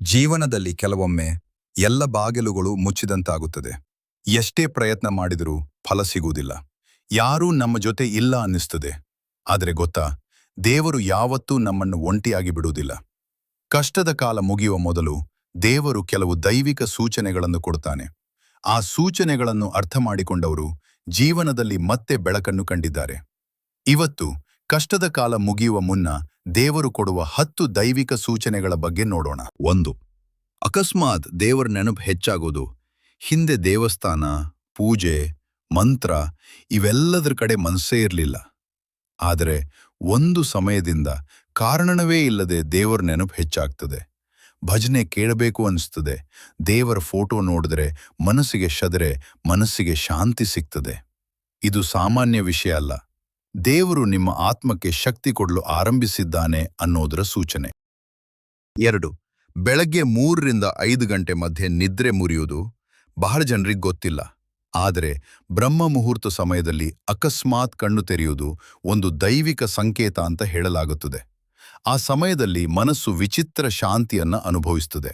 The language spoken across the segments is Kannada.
ಜೀವನದಲ್ಲಿ ಕೆಲವೊಮ್ಮೆ ಎಲ್ಲ ಬಾಗಿಲುಗಳು ಮುಚ್ಚಿದಂತಾಗುತ್ತದೆ. ಎಷ್ಟೇ ಪ್ರಯತ್ನ ಮಾಡಿದರೂ ಫಲ ಸಿಗುವುದಿಲ್ಲ. ಯಾರೂ ನಮ್ಮ ಜೊತೆ ಇಲ್ಲ ಅನ್ನಿಸ್ತದೆ. ಆದರೆ ಗೊತ್ತಾ, ದೇವರು ಯಾವತ್ತೂ ನಮ್ಮನ್ನು ಒಂಟಿಯಾಗಿ ಬಿಡುವುದಿಲ್ಲ. ಕಷ್ಟದ ಕಾಲ ಮುಗಿಯುವ ಮೊದಲು ದೇವರು ಕೆಲವು ದೈವಿಕ ಸೂಚನೆಗಳನ್ನು ಕೊಡುತ್ತಾನೆ. ಆ ಸೂಚನೆಗಳನ್ನು ಅರ್ಥ ಮಾಡಿಕೊಂಡವರು ಜೀವನದಲ್ಲಿ ಮತ್ತೆ ಬೆಳಕನ್ನು ಕಂಡಿದ್ದಾರೆ. ಇವತ್ತು ಕಷ್ಟದ ಕಾಲ ಮುಗಿಯುವ ಮುನ್ನ ದೇವರು ಕೊಡುವ 10 ದೈವಿಕ ಸೂಚನೆಗಳ ಬಗ್ಗೆ ನೋಡೋಣ. 1. ಅಕಸ್ಮಾತ್ ದೇವರ ನೆನಪು ಹೆಚ್ಚಾಗೋದು. ಹಿಂದೆ ದೇವಸ್ಥಾನ, ಪೂಜೆ, ಮಂತ್ರ ಇವೆಲ್ಲದರ ಕಡೆ ಮನಸ್ಸೇ ಇರಲಿಲ್ಲ. ಆದರೆ ಒಂದು ಸಮಯದಿಂದ ಕಾರಣವೇ ಇಲ್ಲದೆ ದೇವರ ನೆನಪು ಹೆಚ್ಚಾಗ್ತದೆ. ಭಜನೆ ಕೇಳಬೇಕು ಅನಿಸ್ತದೆ. ದೇವರ ಫೋಟೋ ನೋಡಿದ್ರೆ ಮನಸ್ಸಿಗೆ ಶಾಂತಿ ಸಿಗ್ತದೆ. ಇದು ಸಾಮಾನ್ಯ ವಿಷಯ ಅಲ್ಲ. ದೇವರು ನಿಮ್ಮ ಆತ್ಮಕ್ಕೆ ಶಕ್ತಿ ಕೊಡಲು ಆರಂಭಿಸಿದ್ದಾನೆ ಅನ್ನೋದರ ಸೂಚನೆ. 2. ಬೆಳಗ್ಗೆ 3 ರಿಂದ 5 ಗಂಟೆ ಮಧ್ಯೆ ನಿದ್ರೆ ಮುರಿಯುವುದು. ಬಹಳ ಜನರಿಗೆ ಗೊತ್ತಿಲ್ಲ. ಆದರೆ ಬ್ರಹ್ಮ ಮುಹೂರ್ತ ಸಮಯದಲ್ಲಿ ಅಕಸ್ಮಾತ್ ಕಣ್ಣು ತೆರೆಯುವುದು ಒಂದು ದೈವಿಕ ಸಂಕೇತ ಅಂತ ಹೇಳಲಾಗುತ್ತದೆ. ಆ ಸಮಯದಲ್ಲಿ ಮನಸ್ಸು ವಿಚಿತ್ರ ಶಾಂತಿಯನ್ನ ಅನುಭವಿಸುತ್ತದೆ.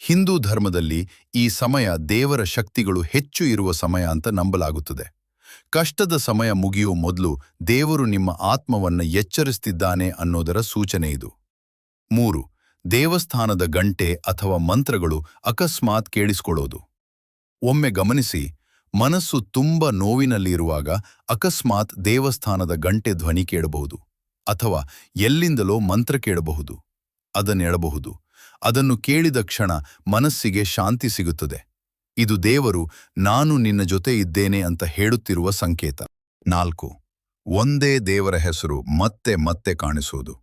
ಹಿಂದೂ ಧರ್ಮದಲ್ಲಿ ಈ ಸಮಯ ದೇವರ ಶಕ್ತಿಗಳು ಹೆಚ್ಚು ಇರುವ ಸಮಯ ಅಂತ ನಂಬಲಾಗುತ್ತದೆ. ಕಷ್ಟದ ಸಮಯ ಮುಗಿಯುವ ಮೊದಲು ದೇವರು ನಿಮ್ಮ ಆತ್ಮವನ್ನ ಎಚ್ಚರಿಸುತ್ತಿದ್ದಾನೆ ಅನ್ನೋದರ ಸೂಚನೆ ಇದು. 3. ದೇವಸ್ಥಾನದ ಗಂಟೆ ಅಥವಾ ಮಂತ್ರಗಳು ಅಕಸ್ಮಾತ್ ಕೇಳಿಸಿಕೊಳ್ಳೋದು. ಒಮ್ಮೆ ಗಮನಿಸಿ, ಮನಸ್ಸು ತುಂಬ ನೋವಿನಲ್ಲಿರುವಾಗ ಅಕಸ್ಮಾತ್ ದೇವಸ್ಥಾನದ ಗಂಟೆ ಧ್ವನಿ ಕೇಳಬಹುದು, ಅಥವಾ ಎಲ್ಲಿಂದಲೋ ಮಂತ್ರ ಕೇಳಬಹುದು. ಅದನ್ನೆಳಬಹುದು. ಅದನ್ನು ಕೇಳಿದ ಕ್ಷಣ ಮನಸ್ಸಿಗೆ ಶಾಂತಿ ಸಿಗುತ್ತದೆ. ಇದು ದೇವರು ನಾನು ನಿನ್ನ ಜೊತೆ ಇದ್ದೇನೆ ಅಂತ ಹೇಳುತ್ತಿರುವ ಸಂಕೇತ. 4. ಒಂದೇ ದೇವರ ಹೆಸರು ಮತ್ತೆ ಮತ್ತೆ ಕಾಣಿಸುವುದು.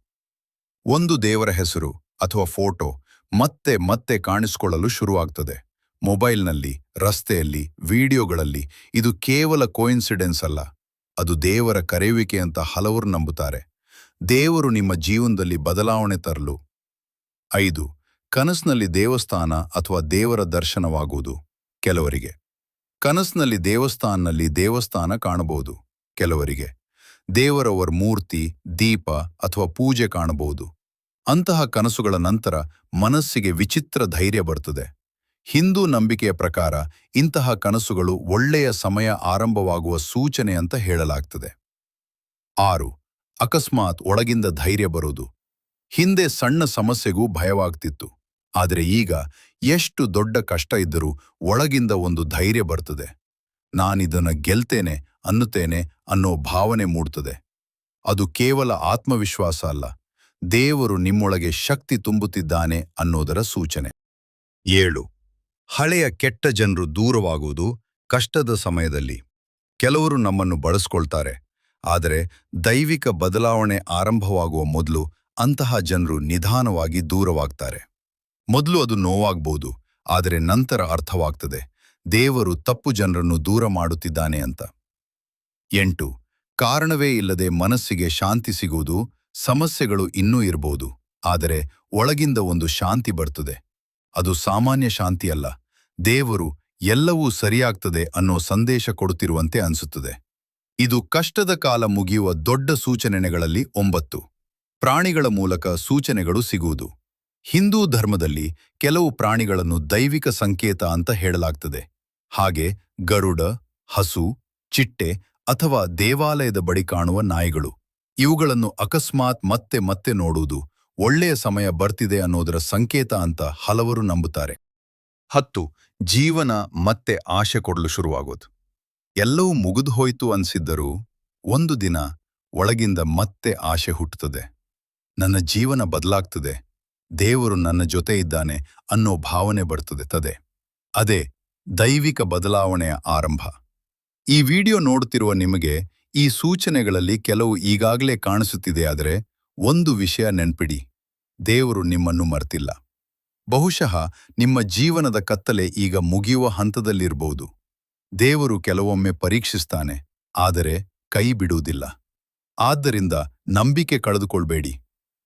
ಒಂದು ದೇವರ ಹೆಸರು ಅಥವಾ ಫೋಟೋ ಮತ್ತೆ ಮತ್ತೆ ಕಾಣಿಸಿಕೊಳ್ಳಲು ಶುರುವಾಗ್ತದೆ. ಮೊಬೈಲ್ನಲ್ಲಿ, ರಸ್ತೆಯಲ್ಲಿ, ವಿಡಿಯೋಗಳಲ್ಲಿ. ಇದು ಕೇವಲ ಕೋಇನ್ಸಿಡೆನ್ಸ್ ಅಲ್ಲ, ಅದು ದೇವರ ಕರೆಯುವಿಕೆ ಅಂತ ಹಲವರು ನಂಬುತ್ತಾರೆ. ದೇವರು ನಿಮ್ಮ ಜೀವನದಲ್ಲಿ ಬದಲಾವಣೆ ತರಲು. 5. ಕನಸಿನಲ್ಲಿ ದೇವಸ್ಥಾನ ಅಥವಾ ದೇವರ ದರ್ಶನವಾಗುವುದು. ಕೆಲವರಿಗೆ ಕನಸಿನಲ್ಲಿ ದೇವಸ್ಥಾನ ಕಾಣಬಹುದು. ಕೆಲವರಿಗೆ ದೇವರವರ ಮೂರ್ತಿ, ದೀಪ ಅಥವಾ ಪೂಜೆ ಕಾಣಬಹುದು. ಅಂತಹ ಕನಸುಗಳ ನಂತರ ಮನಸ್ಸಿಗೆ ವಿಚಿತ್ರ ಧೈರ್ಯ ಬರುತ್ತದೆ. ಹಿಂದೂ ನಂಬಿಕೆಯ ಪ್ರಕಾರ ಇಂತಹ ಕನಸುಗಳು ಒಳ್ಳೆಯ ಸಮಯ ಆರಂಭವಾಗುವ ಸೂಚನೆ ಅಂತ ಹೇಳಲಾಗ್ತದೆ. 6. ಅಕಸ್ಮಾತ್ ಒಳಗಿಂದ ಧೈರ್ಯ ಬರುವುದು. ಹಿಂದೆ ಸಣ್ಣ ಸಮಸ್ಯೆಗೂ ಭಯವಾಗ್ತಿತ್ತು. ಆದರೆ ಈಗ ಎಷ್ಟು ದೊಡ್ಡ ಕಷ್ಟ ಇದ್ದರೂ ಒಳಗಿಂದ ಒಂದು ಧೈರ್ಯ ಬರ್ತದೆ. ನಾನಿದನ್ನು ಗೆಲ್ತೇನೆ ಅನ್ನೋ ಭಾವನೆ ಮೂಡ್ತದೆ. ಅದು ಕೇವಲ ಆತ್ಮವಿಶ್ವಾಸ ಅಲ್ಲ, ದೇವರು ನಿಮ್ಮೊಳಗೆ ಶಕ್ತಿ ತುಂಬುತ್ತಿದ್ದಾನೆ ಅನ್ನೋದರ ಸೂಚನೆ. 7. ಹಳೆಯ ಕೆಟ್ಟ ಜನರು ದೂರವಾಗುವುದು. ಕಷ್ಟದ ಸಮಯದಲ್ಲಿ ಕೆಲವರು ನಮ್ಮನ್ನು ಬಳಸ್ಕೊಳ್ತಾರೆ. ಆದರೆ ದೈವಿಕ ಬದಲಾವಣೆ ಆರಂಭವಾಗುವ ಮೊದಲು ಅಂತಹ ಜನರು ನಿಧಾನವಾಗಿ ದೂರವಾಗ್ತಾರೆ. ಮೊದಲು ಅದು ನೋವಾಗಬಹುದು, ಆದರೆ ನಂತರ ಅರ್ಥವಾಗ್ತದೆ ದೇವರು ತಪ್ಪು ಜನರನ್ನು ದೂರ ಮಾಡುತ್ತಿದ್ದಾನೆ ಅಂತ. 8. ಕಾರಣವೇ ಇಲ್ಲದೆ ಮನಸ್ಸಿಗೆ ಶಾಂತಿ ಸಿಗುವುದು. ಸಮಸ್ಯೆಗಳು ಇನ್ನೂ ಇರಬಹುದು, ಆದರೆ ಒಳಗಿಂದ ಒಂದು ಶಾಂತಿ ಬರ್ತದೆ. ಅದು ಸಾಮಾನ್ಯ ಶಾಂತಿಯಲ್ಲ, ದೇವರು ಎಲ್ಲವೂ ಸರಿಯಾಗ್ತದೆ ಅನ್ನೋ ಸಂದೇಶ ಕೊಡುತ್ತಿರುವಂತೆ ಅನಿಸುತ್ತದೆ. ಇದು ಕಷ್ಟದ ಕಾಲ ಮುಗಿಯುವ ದೊಡ್ಡ ಸೂಚನೆಗಳಲ್ಲಿ 9. ಪ್ರಾಣಿಗಳ ಮೂಲಕ ಸೂಚನೆಗಳು ಸಿಗುವುದು. ಹಿಂದೂ ಧರ್ಮದಲ್ಲಿ ಕೆಲವು ಪ್ರಾಣಿಗಳನ್ನು ದೈವಿಕ ಸಂಕೇತ ಅಂತ ಹೇಳಲಾಗ್ತದೆ. ಹಾಗೆ ಗರುಡ, ಹಸು, ಚಿಟ್ಟೆ ಅಥವಾ ದೇವಾಲಯದ ಬಳಿ ಕಾಣುವ ನಾಯಿಗಳು. ಇವುಗಳನ್ನು ಅಕಸ್ಮಾತ್ ಮತ್ತೆ ಮತ್ತೆ ನೋಡುವುದು ಒಳ್ಳೆಯ ಸಮಯ ಬರ್ತಿದೆ ಅನ್ನೋದರ ಸಂಕೇತ ಅಂತ ಹಲವರು ನಂಬುತ್ತಾರೆ. 10. ಜೀವನ ಮತ್ತೆ ಆಶೆ ಕೊಡಲು ಶುರುವಾಗೋದು. ಎಲ್ಲವೂ ಮುಗಿದು ಹೋಯ್ತು ಅನ್ಸಿದ್ದರೂ ಒಂದು ದಿನ ಒಳಗಿಂದ ಮತ್ತೆ ಆಶೆ ಹುಟ್ಟುತ್ತದೆ. ನನ್ನ ಜೀವನ ಬದಲಾಗ್ತದೆ, ದೇವರು ನನ್ನ ಜೊತೆ ಇದ್ದಾನೆ ಅನ್ನೋ ಭಾವನೆ ಬರ್ತದೆ. ಅದೇ ದೈವಿಕ ಬದಲಾವಣೆಯ ಆರಂಭ. ಈ ವಿಡಿಯೋ ನೋಡುತ್ತಿರುವ ನಿಮಗೆ ಈ ಸೂಚನೆಗಳಲ್ಲಿ ಕೆಲವು ಈಗಾಗಲೇ ಕಾಣಿಸುತ್ತಿದೆಯಾದರೆ ಒಂದು ವಿಷಯ ನೆನ್ಪಿಡಿ, ದೇವರು ನಿಮ್ಮನ್ನು ಮರ್ತಿಲ್ಲ. ಬಹುಶಃ ನಿಮ್ಮ ಜೀವನದ ಕತ್ತಲೆ ಈಗ ಮುಗಿಯುವ ಹಂತದಲ್ಲಿರಬಹುದು. ದೇವರು ಕೆಲವೊಮ್ಮೆ ಪರೀಕ್ಷಿಸ್ತಾನೆ, ಆದರೆ ಕೈ ಬಿಡುವುದಿಲ್ಲ. ಆದ್ದರಿಂದ ನಂಬಿಕೆ ಕಳೆದುಕೊಳ್ಬೇಡಿ.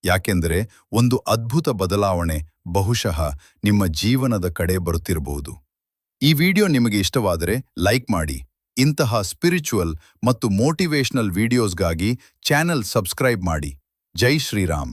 ಯಾಕೆಂದರೆ ಒಂದು ಅದ್ಭುತ ಬದಲಾವಣೆ ಬಹುಶಃ ನಿಮ್ಮ ಜೀವನದ ಕಡೆ ಬರುತ್ತಿರಬಹುದು. ಈ ವಿಡಿಯೋ ನಿಮಗೆ ಇಷ್ಟವಾದರೆ ಲೈಕ್ ಮಾಡಿ. ಇಂತಹ ಸ್ಪಿರಿಚುವಲ್ ಮತ್ತು ಮೋಟಿವೇಶನಲ್ ವಿಡಿಯೋಸ್ಗಾಗಿ ಚಾನೆಲ್ ಸಬ್ಸ್ಕ್ರೈಬ್ ಮಾಡಿ. ಜೈ ಶ್ರೀರಾಮ್.